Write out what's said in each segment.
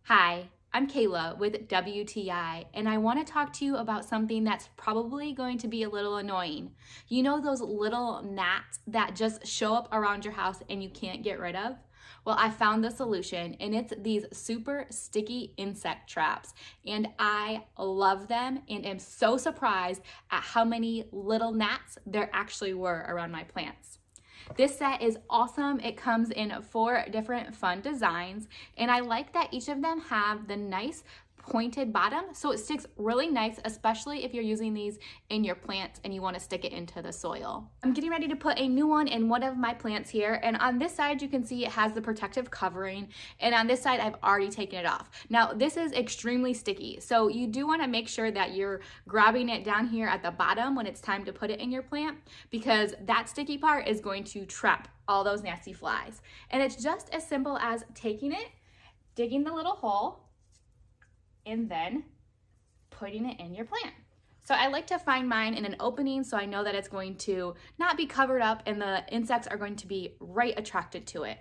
Hi, I'm Kayla with WTI, and I want to talk to you about something that's probably going to be a little annoying. You know those little gnats that just show up around your house and you can't get rid of? Well, I found the solution, and it's these super sticky insect traps, and I love them and am so surprised at how many little gnats there actually were around my plants. This set is awesome. It comes in 4 different fun designs, and I like that each of them have the nice pointed bottom, so it sticks really nice, especially if you're using these in your plants and you want to stick it into the soil. I'm getting ready to put a new one in one of my plants here, and on this side you can see it has the protective covering, and on this side I've already taken it off. Now this is extremely sticky, so you do want to make sure that you're grabbing it down here at the bottom when it's time to put it in your plant, because that sticky part is going to trap all those nasty flies. And it's just as simple as taking it, digging the little hole, and then putting it in your plant. So I like to find mine in an opening so I know that it's going to not be covered up and the insects are going to be right attracted to it.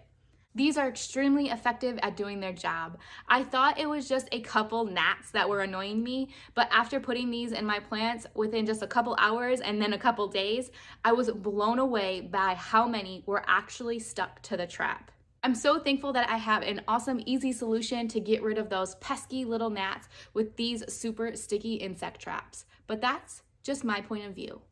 These are extremely effective at doing their job. I thought it was just a couple gnats that were annoying me, but after putting these in my plants within just a couple hours and then a couple days, I was blown away by how many were actually stuck to the trap. I'm so thankful that I have an awesome, easy solution to get rid of those pesky little gnats with these super sticky insect traps. But that's just my point of view.